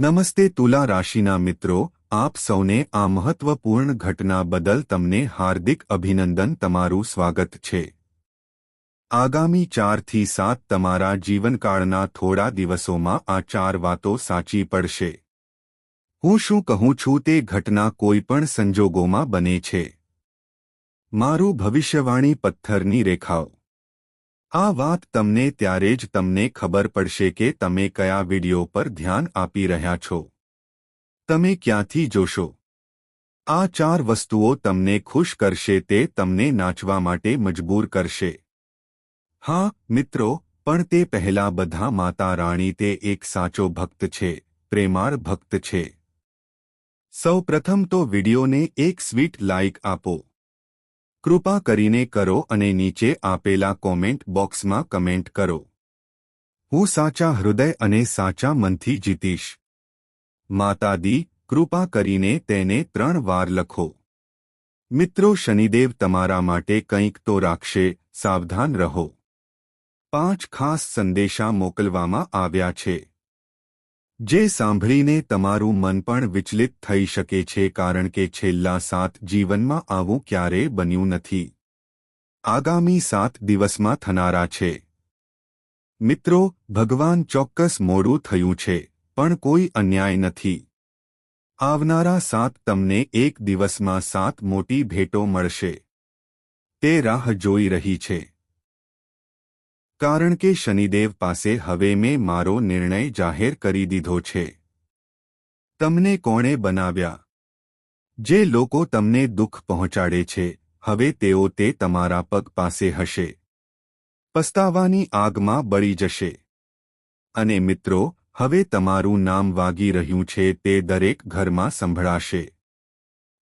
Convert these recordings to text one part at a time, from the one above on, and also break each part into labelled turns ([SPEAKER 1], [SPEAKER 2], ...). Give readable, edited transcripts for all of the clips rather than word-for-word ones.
[SPEAKER 1] નમસ્તે તુલા રાશિના મિત્રો, આપ સૌને આ મહત્વપૂર્ણ ઘટના બદલ તમને હાર્દિક અભિનંદન. તમારું સ્વાગત છે. આગામી 4 થી 7 તમારા જીવનકાળના થોડા દિવસોમાં આ 4 વાતો સાચી પડશે. હું શું કહું છું તે ઘટના કોઈપણ સંજોગોમાં બને છે. મારું ભવિષ્યવાણી પથ્થરની રેખાઓ. આ વાત તમને ત્યારે જ તમને ખબર પડશે કે તમે કયા વિડિયો પર ધ્યાન આપી રહ્યા છો. તમે ક્યાંથી જોશો. આ 4 વસ્તુઓ તમને ખુશ કરશે, તે તમને નાચવા માટે મજબૂર કરશે. હા મિત્રો, પણ તે પહેલા બધા માતા રાણી તે એક સાચો ભક્ત છે, પ્રેમાળ ભક્ત છે. સૌ પ્રથમ તો વિડિયોને એક સ્વીટ લાઇક આપો. કૃપા કરીને કરો અને નીચે આપેલા કોમેન્ટ બોક્સમાં કમેન્ટ કરો. હું સાચા હૃદય અને સાચા મનથી જીતીશ. માતા દી, કૃપા કરીને તેને 3 વાર લખો. મિત્રો, શનિદેવ તમારા માટે કંઈક તો રાખશે, સાવધાન રહો. 5 ખાસ સંદેશા મોકલવામાં આવ્યા છે, જે સાંભળીને તમારું મન પણ વિચલિત થઈ શકે છે, કારણ કે છેલ્લા 7 જીવનમાં આવું ક્યારેય બન્યું નથી. આગામી 7 દિવસમાં થનારા છે. મિત્રો, ભગવાન ચોક્કસ મોડું થયું છે, પણ કોઈ અન્યાય નથી. આવનારા 7 તમને એક દિવસમાં 7 મોટી ભેટો મળશે. તે રાહ જોઈ રહી છે. કારણ કે શનિદેવ પાસે હવે મેં મારો નિર્ણય જાહેર કરી દીધો છે. તમને કોણે બનાવ્યા? જે લોકો તમને દુઃખ પહોંચાડે છે, હવે તેઓ તે તમારા પગ પાસે હશે. પસ્તાવાની આગમાં બળી જશે. અને મિત્રો, હવે તમારું નામ વાગી રહ્યું છે તે દરેક ઘરમાં સંભળાશે.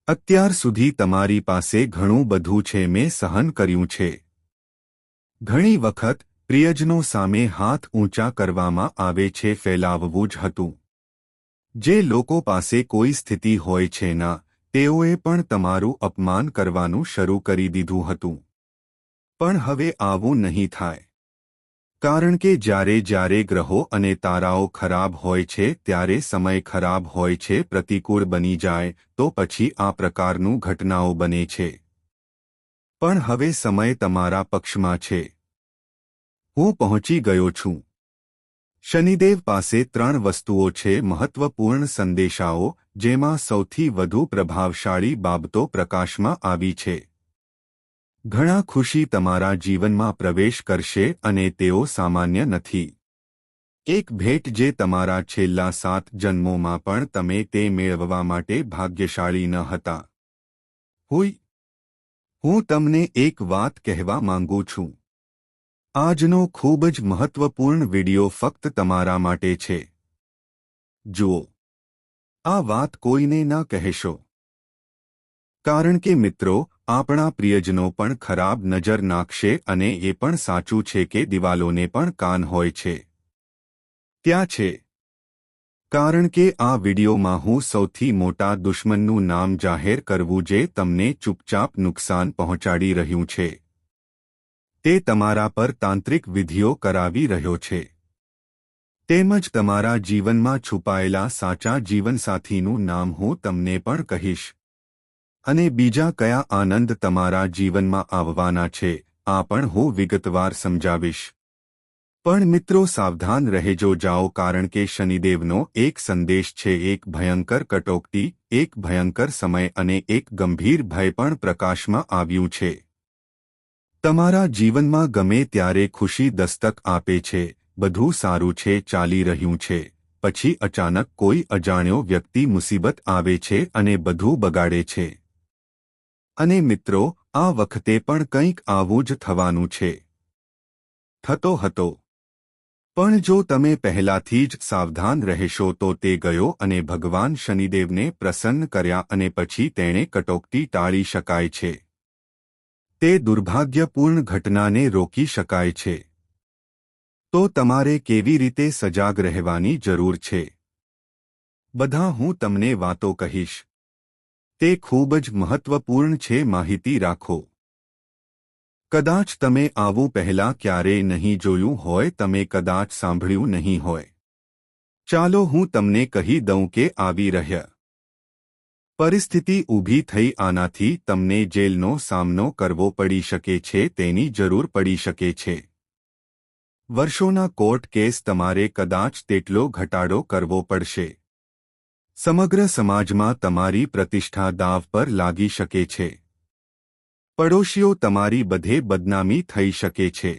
[SPEAKER 1] અત્યાર સુધી તમારી પાસે ઘણું બધું છે, મેં સહન કર્યું છે. ઘણી વખત પ્રિયજનો સામે હાથ ઊંચા કરવામાં આવે છે, ફેલાવવું જ હતું. જે લોકો પાસે કોઈ સ્થિતિ હોય છે ના, તેઓએ પણ તમારું અપમાન કરવાનું શરૂ કરી દીધું હતું. પણ હવે આવું નહીં થાય. કારણ કે જ્યારે ગ્રહો અને તારાઓ ખરાબ હોય છે, ત્યારે સમય ખરાબ હોય છે, પ્રતિકૂળ બની જાય તો પછી આ પ્રકારનું ઘટનાઓ બને છે. પણ હવે સમય તમારા પક્ષમાં છે. હું પહોંચી ગયો છું. શનિદેવ પાસે 3 વસ્તુઓ છે, મહત્વપૂર્ણ સંદેશાઓ, જેમાં સૌથી વધુ પ્રભાવશાળી બાબતો પ્રકાશમાં આવી છે. ઘણા ખુશી તમારા જીવનમાં પ્રવેશ કરશે અને તેઓ સામાન્ય નથી. એક ભેટ જે તમારા છેલ્લા 7 જન્મોમાં પણ તમે તે મેળવવા માટે ભાગ્યશાળી ન હતા. હું તમને એક વાત કહેવા માંગુ છું. આજનો ખૂબ જ મહત્વપૂર્ણ વિડિયો ફક્ત તમારા માટે છે. જુઓ. આ વાત કોઈને ન કહેશો. કારણ કે મિત્રો, આપણા પ્રિયજનો પણ ખરાબ નજર નાખશે, અને એ પણ સાચું છે કે દિવાલોને પણ કાન હોય છે. ત્યાં છે. કારણ કે આ વિડિયોમાં હું સૌથી મોટા દુશ્મનનું નામ જાહેર કરવું જે તમને ચૂપચાપ નુકસાન પહોંચાડી રહ્યું છે. તે તમારા પર તાંત્રિક વિધિઓ કરાવી રહ્યો છે. તેમજ તમારા જીવનમાં છુપાયેલા સાચા જીવનસાથીનું નામ હું તમને પણ કહીશ. અને બીજા કયા આનંદ તમારા જીવનમાં આવવાના છે, આ પણ હું વિગતવાર સમજાવીશ. પણ મિત્રો, સાવધાન રહેજો જાઓ, કારણ કે શનિદેવનો એક સંદેશ છે, એક ભયંકર કટોકટી, એક ભયંકર સમય અને એક ગંભીર ભય પણ પ્રકાશમાં આવ્યું છે. તમારા જીવનમાં ગમે ત્યારે ખુશી દસ્તક આપે છે, બધું સારું છે, ચાલી રહ્યું છે, પછી અચાનક કોઈ અજાણ્યો વ્યક્તિ મુસીબત આવે છે અને બધું બગાડે છે. અને મિત્રો, આ વખતે પણ કંઈક આવું જ થવાનું છે. થતો હતો. પણ જો તમે પહેલાથી જ સાવધાન રહેશો તો તે ગયો અને ભગવાન શનિદેવને પ્રસન્ન કર્યા અને પછી તેણે કટોકટી ટાળી શકાય છે. તે દુર્ભાગ્યપૂર્ણ ઘટનાને રોકી શકાય છે. તો તમારે કેવી રીતે સજાગ રહેવાની જરૂર છે? બધા હું તમને વાતો કહીશ. તે ખૂબ જ મહત્વપૂર્ણ છે, માહિતી રાખો. કદાચ તમે આવું પહેલાં ક્યારેય નહીં જોયું હોય, તમે કદાચ સાંભળ્યું નહીં હોય. ચાલો હું તમને કહી દઉં કે આવી રહ્યા પરિસ્થિતિ ઊભી થઈ આનાથી તમને જેલનો સામનો કરવો પડી શકે છે તેની જરૂર પડી શકે છે વર્ષોના કોર્ટ કેસ તમારે કદાચ તેટલો ઘટાડો કરવો પડશે સમગ્ર સમાજમાં તમારી પ્રતિષ્ઠા દાવ પર લાગી શકે છે પડોશીઓ તમારી બધે બદનામી થઈ શકે છે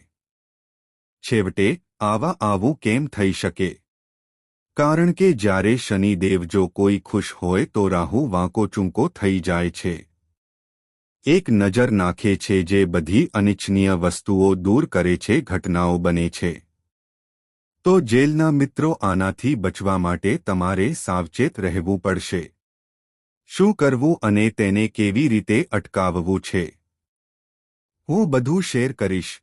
[SPEAKER 1] છેવટે આવું કેમ થઈ શકે કારણ કે જ્યારે શનિદેવ જો કોઈ ખુશ હોય તો રાહુ વાંકો ચૂંકો થઈ જાય છે એક નજર નાખે છે જે બધી અનિચ્છનીય વસ્તુઓ દૂર કરે છે ઘટનાઓ બને છે તો જેલના મિત્રો આનાથી બચવા માટે તમારે સાવચેત રહેવું પડશે શું કરવું અને તેને કેવી રીતે અટકાવવું છે હું બધું શેર કરીશ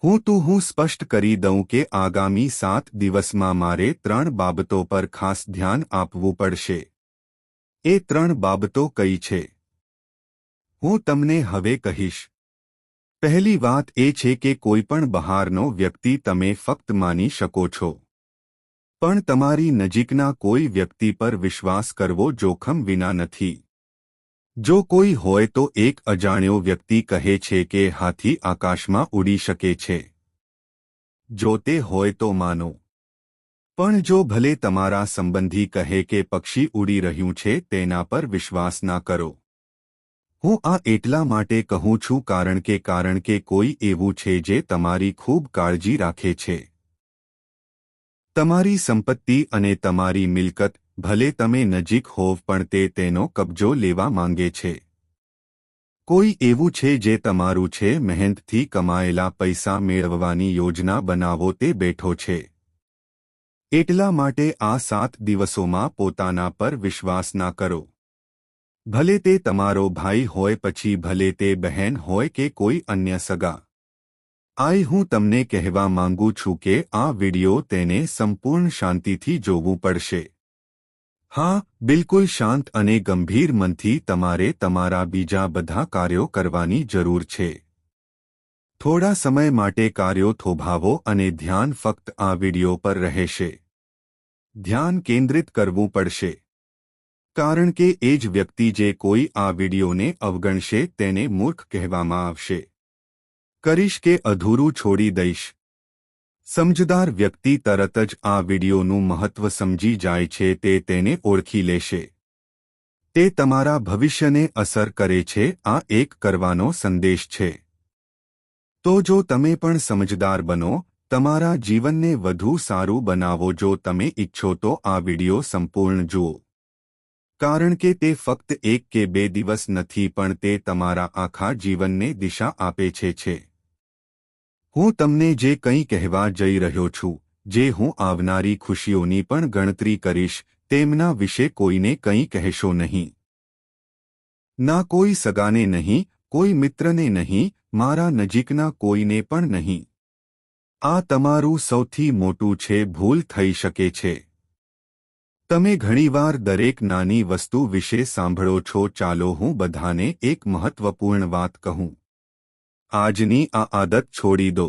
[SPEAKER 1] હું સ્પષ્ટ કરી દઉં કે આગામી 7 દિવસમાં મારે 3 બાબતો પર ખાસ ધ્યાન આપવું પડશે એ 3 બાબતો કઈ છે હું તમને હવે કહીશ પહેલી વાત એ છે કે કોઈપણ બહારનો વ્યક્તિ તમે ફક્ત માની શકો છો પણ તમારી નજીકના કોઈ વ્યક્તિ પર વિશ્વાસ કરવો જોખમ વિના નથી જો કોઈ હોય તો એક અજાણ્યો વ્યક્તિ કહે છે કે હાથી આકાશમાં ઉડી શકે છે જો તે હોય તો માનો પણ જો ભલે તમારા સંબંધી કહે કે પક્ષી ઉડી રહ્યું છે તેના પર વિશ્વાસ ના કરો હું આ એટલા માટે કહું છું કારણ કે કોઈ એવું છે જે તમારી ખૂબ કાળજી રાખે છે તમારી સંપત્તિ અને તમારી મિલકત ભલે તમે નજીક હોવ પણ તે તેનો કબજો લેવા માંગે છે કોઈ એવું છે જે તમારું છે મહેનતથી કમાયેલા પૈસા મેળવવાની યોજના બનાવો તે બેઠો છે એટલા માટે આ 7 દિવસોમાં પોતાના પર વિશ્વાસ ના કરો ભલે તે તમારો ભાઈ હોય પછી ભલે તે બહેન હોય કે કોઈ અન્ય સગા હું તમને કહેવા માંગુ છું કે આ વિડિયો તેને સંપૂર્ણ શાંતિથી જોવું પડશે હા બિલકુલ શાંત અને ગંભીર મનથી તમારે તમારા બીજા બધા કાર્યો કરવાની જરૂર છે થોડા સમય માટે કાર્યો થોભાવો અને ધ્યાન ફક્ત આ વિડિયો પર રહેશે ધ્યાન કેન્દ્રિત કરવું પડશે કારણ કે એ જ વ્યક્તિ જે કોઈ આ વિડિયોને અવગણશે તેને મૂર્ખ કહેવામાં આવશે કરીશ કે અધૂરું છોડી દઈશ સમજદાર વ્યક્તિ તરત જ આ વિડિયોનું મહત્વ સમજી જાય છે તે તેને ઓળખી લેશે તે તમારા ભવિષ્યને અસર કરે છે આ એક કરવાનો સંદેશ છે તો જો તમે પણ સમજદાર બનો તમારા જીવનને વધુ સારું બનાવો જો તમે ઈચ્છો તો આ વિડિયો સંપૂર્ણ જુઓ કારણ કે તે ફક્ત 1 કે 2 દિવસ નથી પણ તે તમારા આખા જીવનને દિશા આપે છે હું તમને જે કંઈ કહેવા જઈ રહ્યો છું જે હું આવનારી ખુશીઓની પણ ગણતરી કરીશ તેમના વિશે કોઈને કંઈ કહેશો નહીં ના કોઈ સગાને નહીં કોઈ મિત્રને નહીં મારા નજીકના કોઈને પણ નહીં આ તમારું સૌથી મોટું છે ભૂલ થઈ શકે છે તમે ઘણીવાર દરેક નાની વસ્તુ વિશે સાંભળો છો ચાલો હું બધાને એક મહત્વપૂર્ણ વાત કહું આજની આ આદત છોડી દો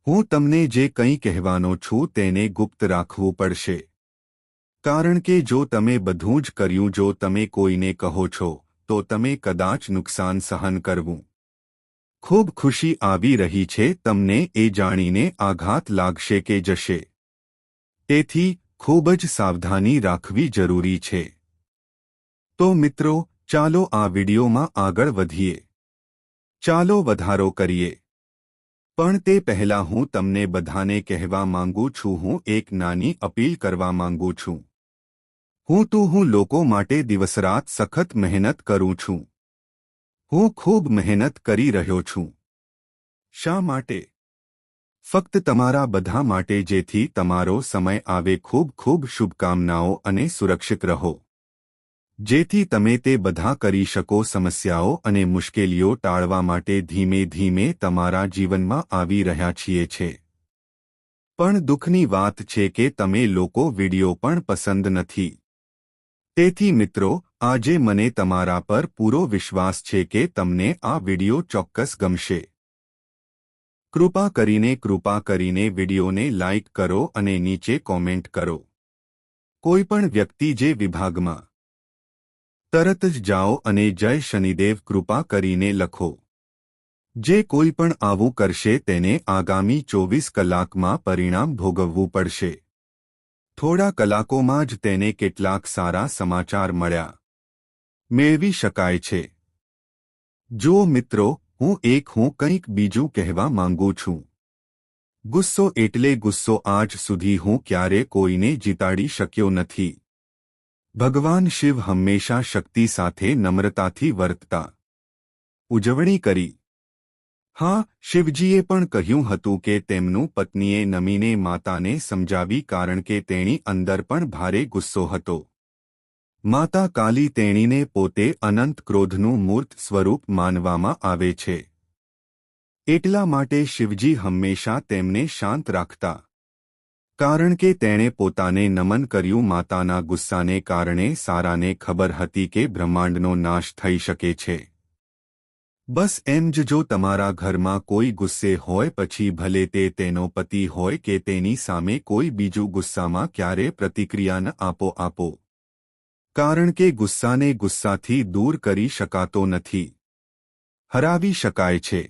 [SPEAKER 1] હું તમને જે કંઈ કહેવાનો છું તેને ગુપ્ત રાખવું પડશે કારણ કે જો તમે બધું જ કર્યું જો તમે કોઈને કહો છો તો તમે કદાચ નુકસાન સહન કરવું ખૂબ ખુશી આવી રહી છે તમને એ જાણીને આઘાત લાગશે કે જશે તેથી ખૂબ જ સાવધાની રાખવી જરૂરી છે તો મિત્રો ચાલો આ વિડિયોમાં આગળ વધીએ ચાલો વધારો કરીએ પણ તે પહેલા હું તમને બધાને કહેવા માંગુ છું હું એક નાની અપીલ કરવા માંગુ છું હું લોકો માટે દિવસરાત સખત મહેનત કરું છું હું ખૂબ મહેનત કરી રહ્યો છું શા માટે ફક્ત તમારા બધા માટે જેથી તમારો સમય આવે ખૂબ ખૂબ શુભકામનાઓ અને સુરક્ષિત રહો જેથી તમે તે બધા કરી શકો સમસ્યાઓ અને મુશ્કેલીઓ ટાળવા માટે ધીમે ધીમે તમારા જીવનમાં આવી રહ્યા છે પણ દુઃખની વાત છે કે તમે લોકો વિડિયો પણ પસંદ નથી તેથી મિત્રો આજે મને તમારા પર પૂરો વિશ્વાસ છે કે તમને આ વિડિયો ચોક્કસ ગમશે કૃપા કરીને વિડિયોને લાઇક કરો અને નીચે કોમેન્ટ કરો. કોઈપણ વ્યક્તિ જે વિભાગમાં તરત જ જાઓ અને જય શનિદેવ કૃપા કરીને લખો. જે કોઈ પણ આવું કરશે તેને આગામી 24 કલાકમાં પરિણામ ભોગવવું પડશે. થોડા કલાકોમાં જ તેને કેટલાક સારા સમાચાર મેળવી શકાય છે. જો મિત્રો, હું કંઈક બીજું કહેવા માંગુ છું. ગુસ્સો એટલે ગુસ્સો. આજ સુધી હું ક્યારે કોઈને જીતાડી શક્યો નથી. ભગવાન શિવ હંમેશા શક્તિ સાથે નમ્રતાથી વર્તતા. ઉજવણી કરી. હા, શિવજીએ પણ કહ્યું હતું કે તેમનું પત્નીએ નમીને માતાને સમજાવી કારણ કે તેણી અંદર પણ ભારે ગુસ્સો હતો. માતા કાલી તેણીને પોતે અનંત ક્રોધનું મૂર્ત સ્વરૂપ માનવામાં આવે છે. એટલા માટે શિવજી હંમેશા તેમને શાંત રાખતા. કારણ કે તેણે પોતાને નમન કર્યું. માતાના ગુસ્સાને કારણે સારાને ખબર હતી કે બ્રહ્માંડનો નાશ થઈ શકે છે. બસ એમ જ જો તમારા ઘરમાં કોઈ ગુસ્સે હોય, પછી ભલે તે તેનો પતિ હોય કે તેની સામે કોઈ બીજું, ગુસ્સામાં ક્યારે પ્રતિક્રિયા ન આપો. કારણ કે ગુસ્સાને ગુસ્સાથી દૂર કરી શકાતો નથી. હરાવી શકાય છે.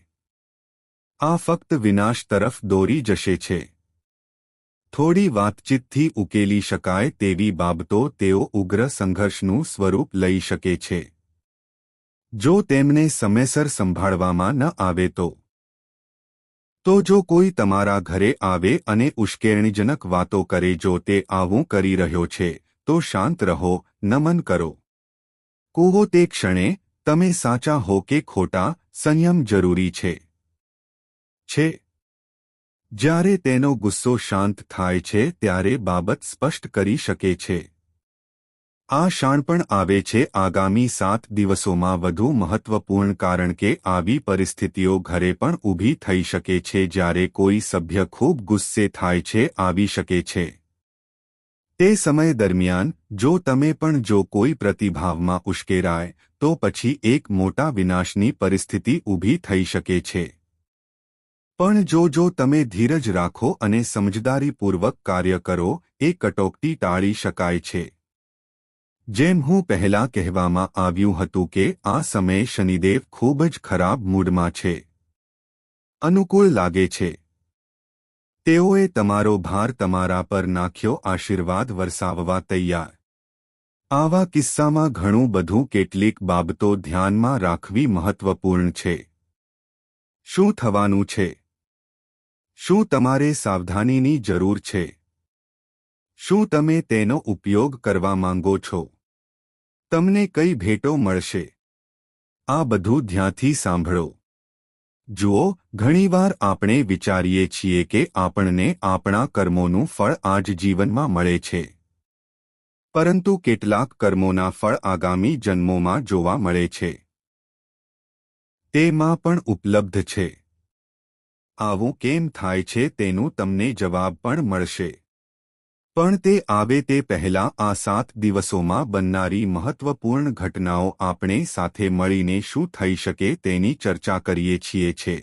[SPEAKER 1] આ ફક્ત વિનાશ તરફ દોરી જશે છે. થોડી વાતચીતથી ઉકેલી શકાય તેવી બાબતો તેઓ ઉગ્ર સંઘર્ષનું સ્વરૂપ લઈ શકે છે. જો તેમને સમયસર સંભાળવામાં ન આવે તો જો કોઈ તમારા ઘરે આવે અને ઉશ્કેરણીજનક વાતો કરે, જો તે આવું કરી રહ્યો છે તો શાંત રહો, નમન કરો. કૂવો તે ક્ષણે તમે સાચા હો કે ખોટા, સંયમ જરૂરી છે. જ્યારે તેનો ગુસ્સો શાંત થાય છે ત્યારે બાબત સ્પષ્ટ કરી શકે છે. આ શાણપણ આવે છે આગામી 7 દિવસોમાં વધુ મહત્વપૂર્ણ, કારણ કે આવી પરિસ્થિતિઓ ઘરે પણ ઊભી થઈ શકે છે જ્યારે કોઈ સભ્ય ખૂબ ગુસ્સે થાય છે, આવી શકે છે. તે સમય દરમિયાન જો તમે પણ જો કોઈ પ્રતિભાવમાં ઉશ્કેરાય તો પછી એક મોટા વિનાશની પરિસ્થિતિ ઊભી થઈ શકે છે. પણ જો તમે ધીરજ રાખો અને સમજદારીપૂર્વક કાર્ય કરો, એ કટોકટી ટાળી શકાય છે. જેમ હું પહેલા કહેવામાં આવ્યું હતું કે આ સમયે શનિદેવ ખૂબ જ ખરાબ મૂડમાં છે. અનુકૂળ લાગે છે. તેઓએ તમારો ભાર તમારા પર નાખ્યો, આશીર્વાદ વરસાવવા તૈયાર. આવા કિસ્સામાં ઘણું બધું, કેટલીક બાબતો ધ્યાનમાં રાખવી મહત્વપૂર્ણ છે. શું થવાનું છે? શું તમારે સાવધાનીની જરૂર છે? શું તમે તેનો ઉપયોગ કરવા માંગો છો? તમને કઈ ભેટો મળશે? આ બધું ધ્યાનથી સાંભળો. જુઓ, ઘણીવાર આપણે વિચારીએ છીએ કે આપણને આપણા કર્મોનું ફળ આ જ જીવનમાં મળે છે. પરંતુ કેટલાક કર્મોના ફળ આગામી જન્મોમાં જોવા મળે છે. તેમાં પણ ઉપલબ્ધ છે. આવું કેમ થાય છે તેનું તમને જવાબ પણ મળશે. પણ તે આવે તે પહેલાં આ 7 દિવસોમાં બનનારી મહત્વપૂર્ણ ઘટનાઓ, આપણે સાથે મળીને શું થઈ શકે તેની ચર્ચા કરીએ છીએ.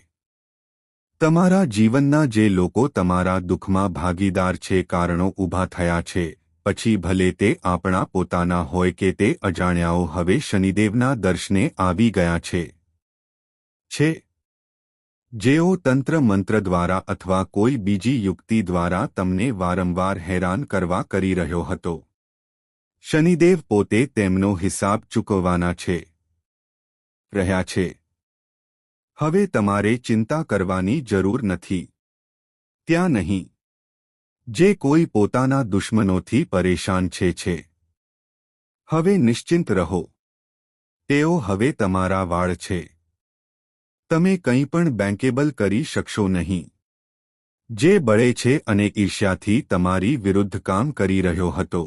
[SPEAKER 1] તમારા જીવનના જે લોકો તમારા દુઃખમાં ભાગીદાર છે, કારણો ઊભા થયા છે, પછી ભલે તે આપણા પોતાના હોય કે તે અજાણ્યાઓ, હવે શનિદેવના દર્શને આવી ગયા છે. જેઓ તંત્ર મંત્ર દ્વારા અથવા કોઈ બીજી યુક્તિ દ્વારા તમને વારંવાર હેરાન કરી રહ્યો હતો. શનિદેવ પોતે તેમનો હિસાબ ચૂકવવાના રહ્યા છે. હવે તમારે ચિંતા કરવાની જરૂર નથી. ત્યાં નહીં. જે કોઈ પોતાના દુશ્મનોથી પરેશાન છે. હવે નિશ્ચિંત રહો. તેઓ હવે તમારા વાળ છે. તમે કંઈ પણ બેંકેબલ કરી શકશો નહીં. જે બળે છે અને ઈર્ષ્યાથી તમારી વિરુદ્ધ કામ કરી રહ્યો હતો,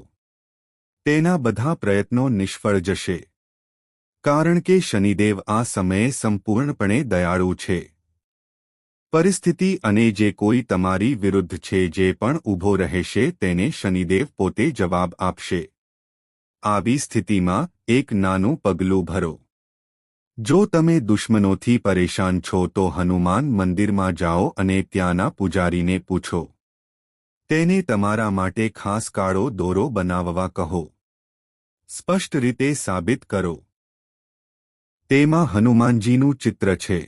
[SPEAKER 1] તેના બધા પ્રયત્નો નિષ્ફળ જશે. કારણ કે શનિદેવ આ સમયે સંપૂર્ણપણે દયાળુ છે. પરિસ્થિતિ અને જે કોઈ તમારી વિરુદ્ધ છે, જે પણ ઊભો રહેશે તેને શનિદેવ પોતે જવાબ આપશે. આવી સ્થિતિમાં એક નાનું પગલું ભરો. જો તમે દુશ્મનોથી પરેશાન છો તો હનુમાન મંદિરમાં જાઓ અને ત્યાંના પૂજારીને પૂછો. તેને તમારા માટે ખાસ કાળો દોરો બનાવવા કહો. સ્પષ્ટ રીતે સાબિત કરો. તેમાં હનુમાનજીનું ચિત્ર છે.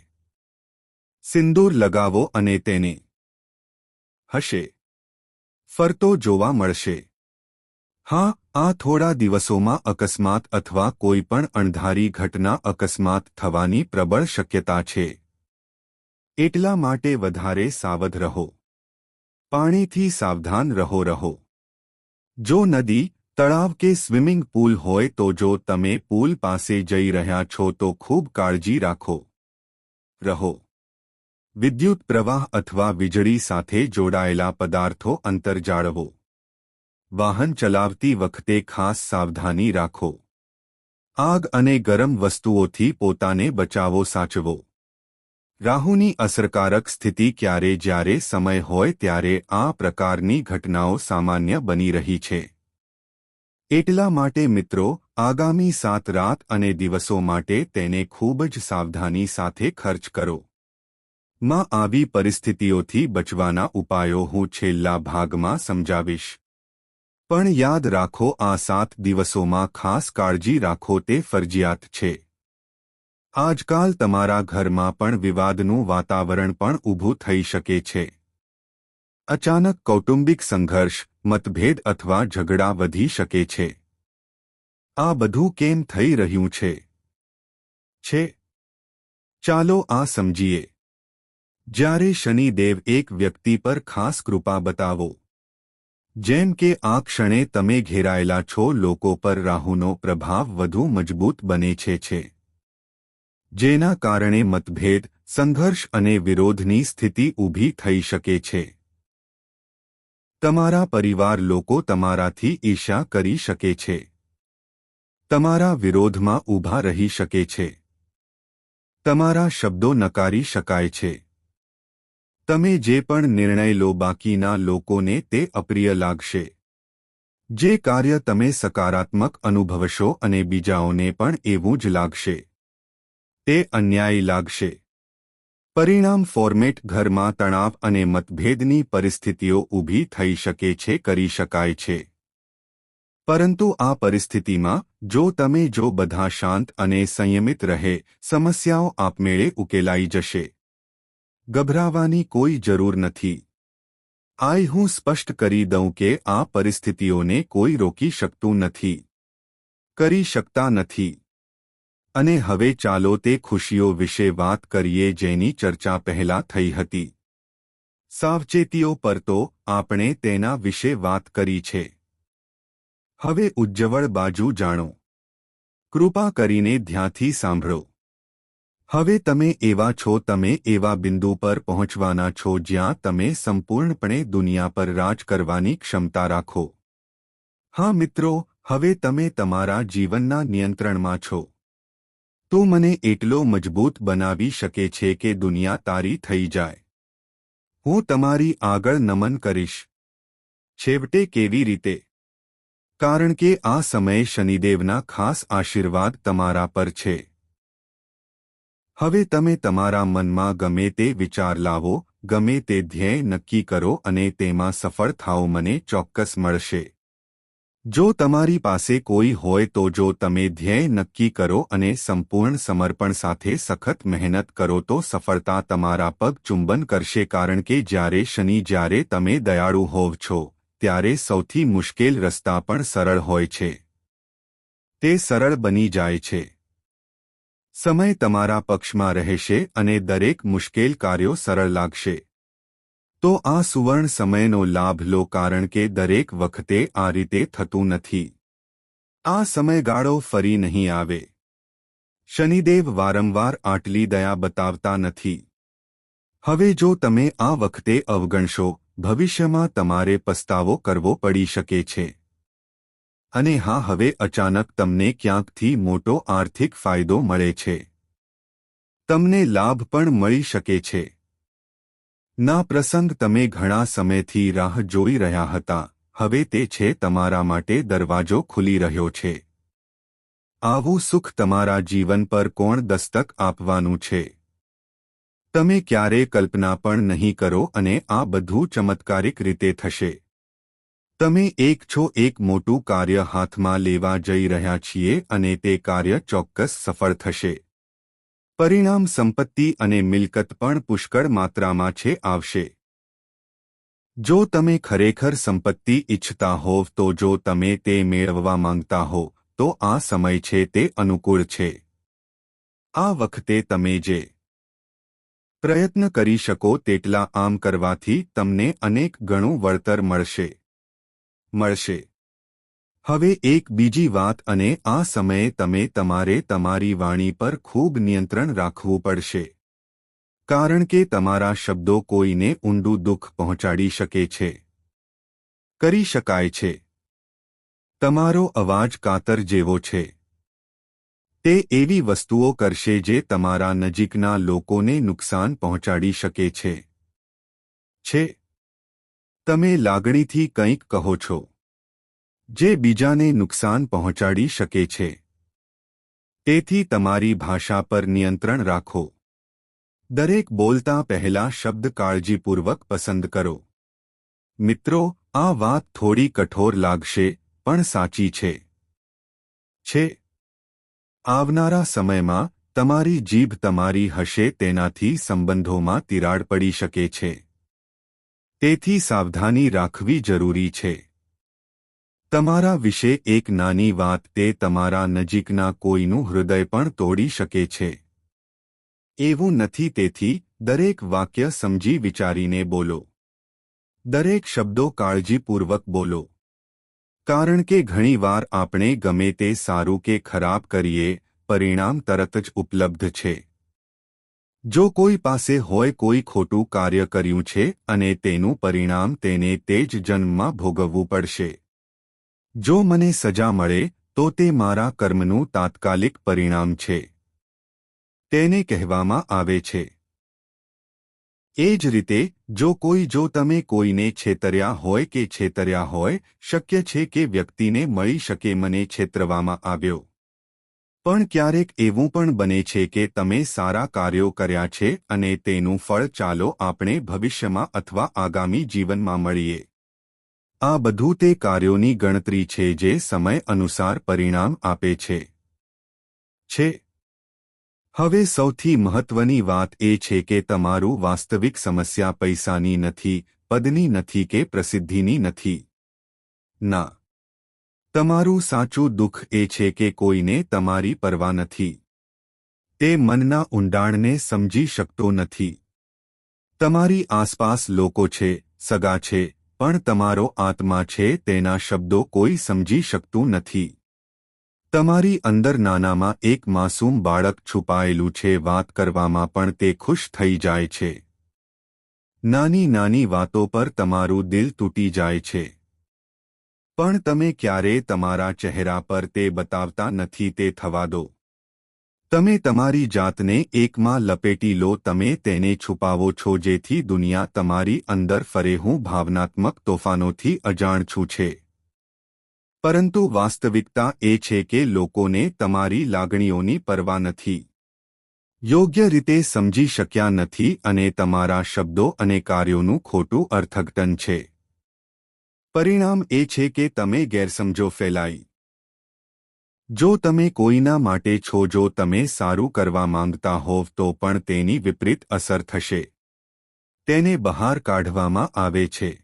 [SPEAKER 1] સિંદૂર લગાવો અને તેને હશે ફરતો જોવા મળશે. હા, આ થોડા દિવસોમાં અકસ્માત અથવા કોઈપણ અણધારી ઘટના અકસ્માત થવાની પ્રબળ શક્યતા છે. એટલા માટે વધારે સાવધ રહો. પાણીથી સાવધાન રહો. જો નદી, તળાવ કે સ્વિમિંગ પૂલ હોય તો જો તમે પૂલ પાસે જઈ રહ્યા છો તો ખૂબ કાળજી રાખો. વિદ્યુત પ્રવાહ અથવા વીજળી સાથે જોડાયેલા પદાર્થો અંતર જાળવો. વાહન ચલાવતી વખતે ખાસ સાવધાની રાખો. આગ અને ગરમ વસ્તુઓથી પોતાને બચાવો. સાચવો. રાહુની અસરકારક સ્થિતિ જ્યારે સમય હોય ત્યારે આ પ્રકારની ઘટનાઓ સામાન્ય બની રહી છે. એટલા માટે મિત્રો, આગામી 7 રાત અને દિવસો માટે તેને ખૂબ જ સાવધાની સાથે ખર્ચ કરો. માં આવી પરિસ્થિતિઓથી બચવાના ઉપાયો હું છેલ્લા ભાગમાં સમજાવીશ. પણ યાદ રાખો, આ 7 દિવસોમાં ખાસ કાળજી રાખો તે ફરજિયાત છે. આજકાલ તમારા ઘરમાં પણ વિવાદનું વાતાવરણ પણ ઊભું થઈ શકે છે. અચાનક કૌટુંબિક સંઘર્ષ, મતભેદ અથવા ઝઘડા વધી શકે છે. આ બધું કેમ થઈ રહ્યું છે? ચાલો આ સમજીએ. જ્યારે શનિદેવ એક વ્યક્તિ પર ખાસ કૃપા બતાવો. જેમ કે આ ક્ષણે તમે ઘેરાયેલા છો લોકો પર રાહુનો પ્રભાવ વધુ મજબૂત બને છે. જેના કારણે મતભેદ, સંઘર્ષ અને વિરોધની સ્થિતિ ઊભી થઈ શકે છે. તમારા પરિવાર લોકો તમારાથી ઈર્ષ્યા કરી શકે છે. તમારા વિરોધમાં ઊભા રહી શકે છે. તમારા શબ્દો નકારી શકાય છે. તમે જે પણ નિર્ણય લો બાકીના લોકોને તે અપ્રિય લાગશે. જે કાર્ય તમે સકારાત્મક અનુભવશો અને બીજાઓને પણ એવું જ લાગશે. તે અન્યાયી લાગશે. પરિણામ ફોર્મેટ ઘરમાં તણાવ અને મતભેદની પરિસ્થિતિઓ ઊભી થઈ શકે છે. કરી શકાય છે. પરંતુ આ પરિસ્થિતિમાં જો બધા શાંત અને સંયમિત રહે, સમસ્યાઓ આપમેળે ઉકેલાઈ જશે. ગભરાવાની કોઈ જરૂર નથી. હું સ્પષ્ટ કરી દઉં કે આ પરિસ્થિતિઓને કોઈ રોકી શકતું નથી. કરી શકતા નથી. અને હવે ચાલો તે ખુશીઓ વિશે વાત કરીએ જેની ચર્ચા પહેલા થઈ હતી. સાવચેતીઓ પર તો આપણે તેના વિશે વાત કરી છે. હવે ઉજ્જવળ બાજુ જાણો. કૃપા કરીને ધ્યાનથી સાંભળો. હવે તમે એવા છો, તમે એવા બિંદુ પર પહોંચવાના છો જ્યાં તમે સંપૂર્ણપણે દુનિયા પર રાજ કરવાની ક્ષમતા રાખો. હા મિત્રો, હવે તમે તમારા જીવનના નિયંત્રણમાં છો. તું મને એટલો મજબૂત બનાવી શકે છે કે દુનિયા તારી થઈ જાય. હું તમારી આગળ નમન કરીશ. છેવટે કેવી રીતે? કારણ કે આ સમયે શનિદેવના ખાસ આશીર્વાદ તમારા પર છે. હવે તમે તમારા મનમાં ગમે તે વિચાર લાવો, ગમે તે ધ્યેય નક્કી કરો અને તેમાં સફળ થાઓ. મને ચોક્કસ મળશે. જો તમારી પાસે કોઈ હોય તો જો તમે ધ્યેય નક્કી કરો અને સંપૂર્ણ સમર્પણ સાથે સખત મહેનત કરો તો સફળતા તમારા પગ ચુંબન કરશે. કારણ કે જ્યારે તમે દયાળુ હોવ છો ત્યારે સૌથી મુશ્કેલ રસ્તા પણ સરળ હોય છે. તે સરળ બની જાય છે. સમય તમારા પક્ષમાં રહેશે અને દરેક મુશ્કેલ કાર્યો સરળ લાગશે. તો આ સુવર્ણ સમયનો લાભ લો કારણ કે દરેક વખતે આ રીતે થતું નથી. આ સમયગાળો ફરી નહીં આવે. શનિદેવ વારંવાર આટલી દયા બતાવતા નથી. હવે જો તમે આ વખતે અવગણશો, ભવિષ્યમાં તમારે પસ્તાવો કરવો પડી શકે છે. અને હા, હવે અચાનક તમને ક્યાંકથી મોટો આર્થિક ફાયદો મળે છે. તમને લાભ પણ મળી શકે છે. ના પ્રસંગ તમે ઘણા સમયથી રાહ જોઈ રહ્યા હતા, હવે તે છે. તમારા માટે દરવાજો ખુલી રહ્યો છે. આવું સુખ તમારા જીવન પર કોણ દસ્તક આપવાનું છે, તમે ક્યારે કલ્પના પણ નહીં કરો, અને આ બધું ચમત્કારિક રીતે થશે. તમે એક મોટું કાર્ય હાથમાં લેવા જઈ રહ્યા છીએ, અને તે કાર્ય ચોક્કસ સફળ થશે. પરિણામ સંપત્તિ અને મિલકત પણ પુષ્કળ માત્રામાં આવશે. જો તમે ખરેખર સંપત્તિ ઇચ્છતા હોવ, તો જો તમે તે મેળવવા માંગતા હો, તો આ સમય છે તે અનુકૂળ છે. આ વખતે તમે જે પ્રયત્ન કરી શકો તેટલા આમ કરવાથી તમને અનેક ગણું વળતર મળશે. હવે એક બીજી વાત, અને આ સમયે તમારે તમારી વાણી પર ખૂબ નિયંત્રણ રાખવું પડશે. કારણ કે તમારા શબ્દો કોઈને ઊંડું દુઃખ પહોંચાડી શકે છે. કરી શકાય છે. તમારો અવાજ કાતર જેવો છે. તે એવી વસ્તુઓ કરશે જે તમારા નજીકના લોકોને નુકસાન પહોંચાડી શકે છે. તમે લાગણીથી કંઈક કહો છો જે બીજાને નુકસાન પહોંચાડી શકે છે. તેથી તમારી ભાષા પર નિયંત્રણ રાખો. દરેક બોલતા પહેલા શબ્દ કાળજીપૂર્વક પસંદ કરો. મિત્રો, આ વાત થોડી કઠોર લાગશે, પણ સાચી છે. આવનારા સમયમાં તમારી જીભ તમારી હશે તેનાથી સંબંધોમાં તિરાડ પડી શકે છે. તેથી સાવધાની રાખવી જરૂરી છે. તમારા વિશે એક નાની વાત તે તમારા નજીકના કોઈનું હૃદય પણ તોડી શકે છે. એવું નથી, તેથી દરેક વાક્ય સમજી વિચારીને બોલો. દરેક શબ્દો કાળજીપૂર્વક બોલો. કારણ કે ઘણીવાર આપણે ગમે તે સારું કે ખરાબ કરીએ, પરિણામ તરત જ ઉપલબ્ધ છે. જો કોઈ પાસે હોય કોઈ ખોટું કાર્ય કર્યું છે અને તેનું પરિણામ તેને તે જ જન્મમાં ભોગવવું પડશે. જો મને સજા મળે તો તે મારા કર્મનું તાત્કાલિક પરિણામ છે. તેને કહેવામાં આવે છે. એ જ રીતે જો તમે કોઈને છેતર્યા હોય કે છેતર્યા હોય, શક્ય છે કે વ્યક્તિને મળી શકે મને છેતરવામાં આવ્યો. પણ ક્યારેક એવું પણ બને છે કે તમે સારા કાર્યો કર્યા છે અને તેનું ફળ ચાલો આપણે ભવિષ્યમાં અથવા આગામી જીવનમાં મળીએ. આ બધું તે કાર્યોની ગણતરી છે જે સમય અનુસાર પરિણામ આપે છે. હવે સૌથી મહત્વની વાત એ છે કે તમારું વાસ્તવિક સમસ્યા પૈસાની નથી, પદની નથી કે પ્રસિદ્ધિની નથી. ના, તમારું સાચું દુઃખ એ છે કે કોઈને તમારી પરવા નથી. તે મનના ઊંડાણને સમજી શકતો નથી. તમારી આસપાસ લોકો છે, સગા છે, પણ તમારો આત્મા છે તેના શબ્દો કોઈ સમજી શકતું નથી. તમારી અંદર નાનામાં એક માસૂમ બાળક છુપાયેલું છે, વાત કરવામાં પણ તે ખુશ થઈ જાય છે. નાની નાની વાતો પર તમારું દિલ તૂટી જાય છે. પણ તમે ક્યારેય તમારા ચહેરા પર તે બતાવતા નથી. તે થવા દો. તમે તમારી જાતને એકમાં લપેટી લો. તમે તેને છુપાવો છો જેથી દુનિયા તમારી અંદર ફરે. હું ભાવનાત્મક તોફાનોથી અજાણ છું. પરંતુ વાસ્તવિકતા એ છે કે લોકોને તમારી લાગણીઓની પરવા નથી. યોગ્ય રીતે સમજી શક્યા નથી અને તમારા શબ્દો અને કાર્યોનું ખોટું અર્થઘટન છે. પરિણામ એ છે કે તમે ગેરસમજો ફેલાઈ. જો તમે કોઈના માટે છો, જો તમે સારું કરવા માંગતા હોવ તો પણ તેની વિપરીત અસર થશે. તેને બહાર કાઢવામાં આવે છે.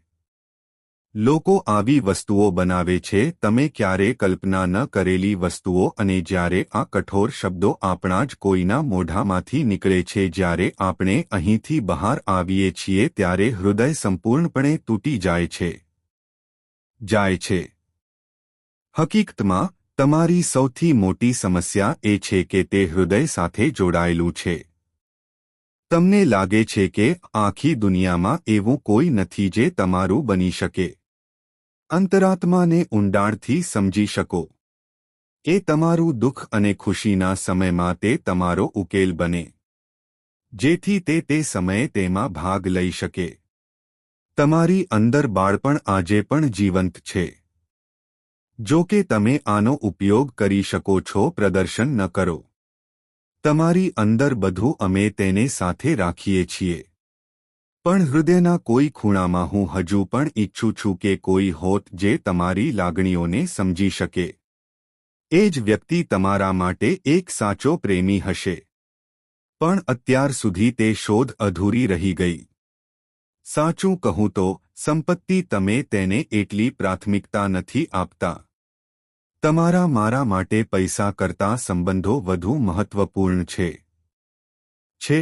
[SPEAKER 1] લોકો આવી વસ્તુઓ બનાવે છે તમે ક્યારે કલ્પના ન કરેલી વસ્તુઓ, અને જ્યારે આ કઠોર શબ્દો આપણા જ કોઈના મોઢામાંથી નીકળે છે, જ્યારે આપણે અહીંથી બહાર આવીએ છીએ ત્યારે હૃદય સંપૂર્ણપણે તૂટી જાય છે. હકીકતમાં તમારી સૌથી મોટી સમસ્યા એ છે કે તે હૃદય સાથે જોડાયેલું છે. તમને લાગે છે કે આખી દુનિયામાં એવું કોઈ નથી જે તમારું બની શકે. અંતરાત્માને ઊંડાણથી સમજી શકો. એ તમારું દુઃખ અને ખુશીના સમયમાં તે તમારો ઉકેલ બને, જેથી તે સમયે તેમાં ભાગ લઈ શકે. તમારી અંદર બાળપણ આજે પણ જીવંત છે. જો કે તમે આનો ઉપયોગ કરી શકો છો, પ્રદર્શન ન કરો. તમારી અંદર બધું અમે તેને સાથે રાખીએ છીએ. પણ હૃદયના કોઈ ખૂણામાં હું હજુ પણ ઈચ્છું છું કે કોઈ હોત જે તમારી લાગણીઓને સમજી શકે. એ જ વ્યક્તિ તમારા માટે એક સાચો પ્રેમી હશે. પણ અત્યાર સુધી તે શોધ અધૂરી રહી ગઈ. સાચું કહું તો સંપત્તિ તમે તેને એટલી પ્રાથમિકતા નથી આપતા. તમારા મારા માટે પૈસા કરતાં સંબંધો વધુ મહત્વપૂર્ણ છે.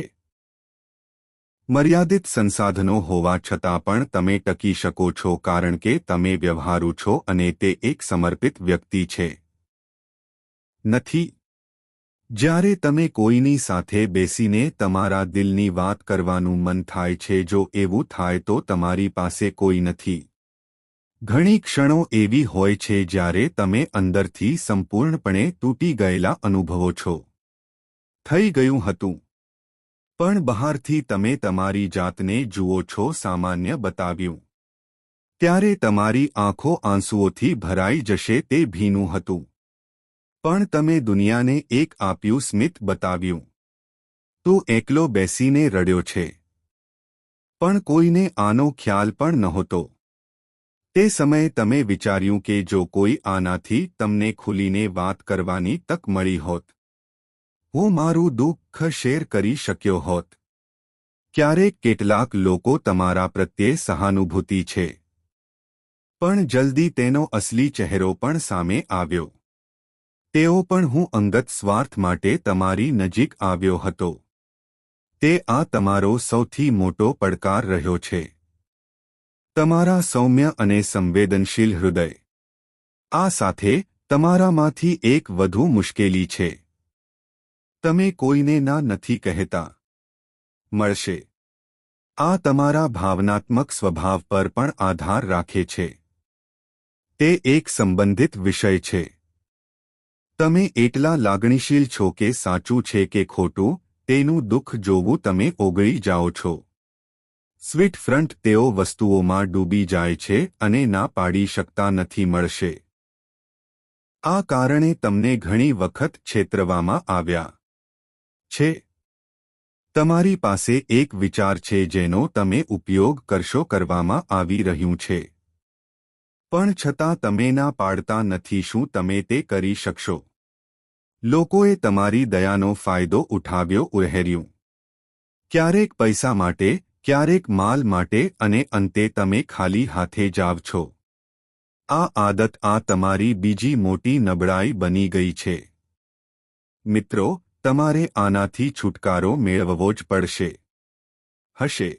[SPEAKER 1] મર્યાદિત સંસાધનો હોવા છતાં પણ તમે ટકી શકો છો કારણ કે તમે વ્યવહારુ છો અને તે એક સમર્પિત વ્યક્તિ છે. નથી. જ્યારે તમે કોઈની સાથે બેસીને તમારા દિલની વાત કરવાનું મન થાય છે, જો એવું થાય તો તમારી પાસે કોઈ નથી. ઘણી ક્ષણો એવી હોય છે જ્યારે તમે અંદરથી સંપૂર્ણપણે તૂટી ગયેલા અનુભવો છો. થઈ ગયું હતું. પણ બહારથી તમે તમારી જાતને જુઓ છો સામાન્ય બતાવ્યું. ત્યારે તમારી આંખો આંસુઓથી ભરાઈ જશે. તે ભીનું હતું. પણ તમે દુનિયાને એક આપ્યું સ્મિત બતાવ્યું. તું એકલો બેસીને રડ્યો છે. પણ કોઈને આનો ખ્યાલ પણ નહોતો. તે સમયે તમે વિચાર્યું કે જો કોઈ આનાથી તમને ખુલીને વાત કરવાની તક મળી હોત, હું મારું દુઃખ શેર કરી શક્યો હોત. ક્યારેક કેટલાક લોકો તમારા પ્રત્યે સહાનુભૂતિ છે. પણ જલ્દી તેનો અસલી ચહેરો પણ સામે આવ્યો. તેઓ પણ હું અંગત સ્વાર્થ માટે તમારી નજીક આવ્યો હતો. તે આ તમારો સૌથી મોટો પડકાર રહ્યો છે. તમારા સૌમ્ય અને સંવેદનશીલ હૃદય. આ સાથે તમારામાંથી એક વધુ મુશ્કેલી છે. તમે કોઈને ના નથી કહેતા. મળશે. આ તમારા ભાવનાત્મક સ્વભાવ પર પણ આધાર રાખે છે. તે એક સંબંધિત વિષય છે. તમે એટલા લાગણીશીલ છો કે સાચું છે કે ખોટું, તેનું દુઃખ જોવું તમે ઓગળી જાઓ છો. Sweet front. તેઓ વસ્તુઓમાં ડૂબી જાય છે અને ના પાડી શકતા નથી. મળશે. આ કારણે તમને ઘણી વખત છેતરવામાં આવ્યા છે. તમારી પાસે એક વિચાર છે જેનો તમે ઉપયોગ કરશો, કરવામાં આવી રહ્યું છે. પણ છતાં તમે ના પાડતા નથી. શું તમે તે કરી શકશો? લોકોએ તમારી દયાનો ફાયદો ઉઠાવ્યો, ઉહેર્યું. ક્યારેક પૈસા માટે, ક્યારેક માલ માટે, અને અંતે તમે ખાલી હાથે જાવ છો. આ આદત આ તમારી બીજી મોટી નબળાઈ બની ગઈ છે. મિત્રો, તમારે આનાથી છુટકારો મેળવવો જ પડશે. હશે.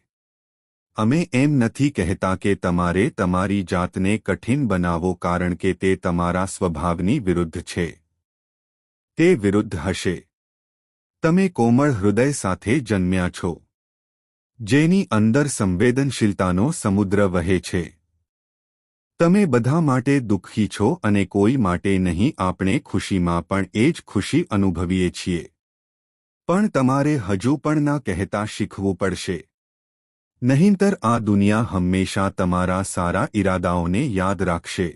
[SPEAKER 1] અમે એમ નથી કહેતા કે તમારે તમારી જાતને કઠિન બનાવો કારણ કે તે તમારા સ્વભાવની વિરુદ્ધ છે. તે વિરુદ્ધ હશે. તમે કોમળ હૃદય સાથે જન્મ્યા છો, જેની અંદર સંવેદનશીલતાનો સમુદ્ર વહે છે. તમે બધા માટે દુઃખી છો અને કોઈ માટે નહીં. આપણે ખુશીમાં પણ એ જ ખુશી અનુભવીએ છીએ. પણ તમારે હજુ પણ ના કહેતા શીખવું પડશે. નહીંતર આ દુનિયા હંમેશા તમારા સારા ઈરાદાઓને યાદ રાખશે.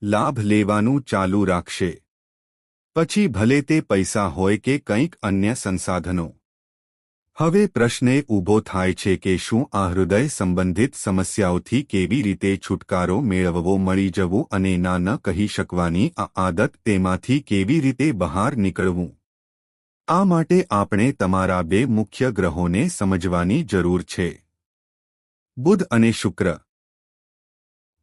[SPEAKER 1] લાભ લેવાનું ચાલુ રાખશે. પછી ભલે તે પૈસા હોય કે કંઈક અન્ય સંસાધનો. હવે પ્રશ્ન એ ઊભો થાય છે કે શું આ હૃદય સંબંધિત સમસ્યાઓથી કેવી રીતે છુટકારો મેળવવો? મળી જવું અને ના ન કહી શકવાની આ આદત, તેમાંથી કેવી રીતે બહાર નીકળવું? આ માટે આપણે તમારા બે મુખ્ય ગ્રહોને સમજવાની જરૂર છે, બુધ અને શુક્ર.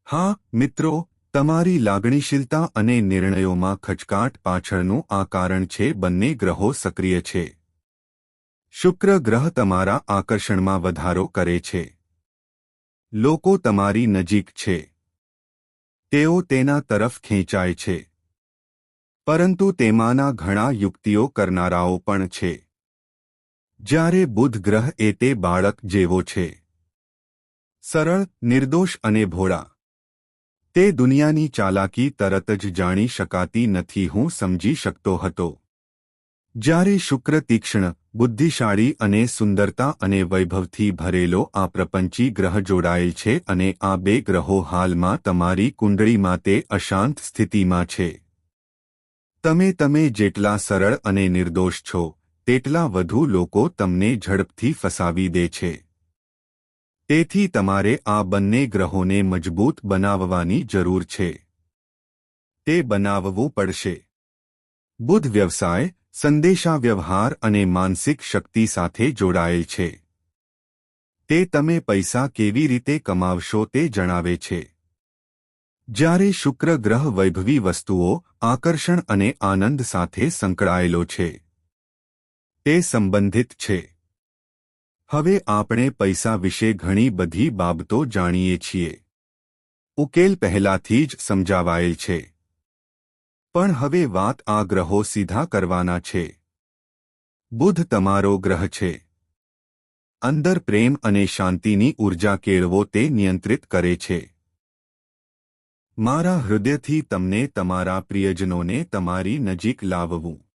[SPEAKER 1] હા મિત્રો, તમારી લાગણીશીલતા અને નિર્ણયોમાં ખચકાટ પાછળનું આ કારણ છે. બંને ગ્રહો સક્રિય છે. શુક્ર ગ્રહ તમારા આકર્ષણમાં વધારો કરે છે. લોકો તમારી નજીક છે. તેઓ તેના તરફ ખેંચાય છે. પરંતુ તેમાંના ઘણા યુક્તિઓ કરનારાઓ પણ છે. જ્યારે બુધ ગ્રહ એ તે બાળક જેવો છે. સરળ, નિર્દોષ અને ભોળા. તે દુનિયાની ચાલાકી તરત જ જાણી શકાતી નથી. હું સમજી શકતો હતો. જ્યારે શુક્ર તીક્ષ્ણ, બુદ્ધિશાળી અને સુંદરતા અને વૈભવથી ભરેલો આ પ્રપંચી ગ્રહ જોડાયેલ છે અને આ બે ગ્રહો હાલમાં તમારી કુંડળીમાં તે અશાંત સ્થિતિમાં છે. તમે જેટલા સરળ અને નિર્દોષ છો, તેટલા વધુ લોકો તમને ઝડપથી ફસાવી દે છે. તેથી તમારે આ બંને ગ્રહોને મજબૂત બનાવવાની જરૂર છે. તે બનાવવું પડશે. બુધ વ્યવસાય, સંદેશાવ્યવહાર અને માનસિક શક્તિ સાથે જોડાયેલ છે. તે તમે પૈસા કેવી રીતે કમાવશો તે જણાવે છે. જ્યારે શુક્ર ગ્રહ વૈભવી વસ્તુઓ, આકર્ષણ અને આનંદ સાથે સંકળાયેલો છે. તે સંબંધિત છે. હવે આપણે પૈસા વિશે ઘણી બધી બાબતો જાણીએ છીએ. ઉકેલ પહેલાથી જ સમજાવાયેલ છે. પણ હવે વાત આ ગ્રહો સીધા કરવાના છે. બુધ તમારો ગ્રહ છે. અંદર પ્રેમ અને શાંતિની ઊર્જા કેળવો તે નિયંત્રિત કરે છે. મારા હૃદયથી તમને તમારા પ્રિયજનોને તમારી નજીક લાવવું.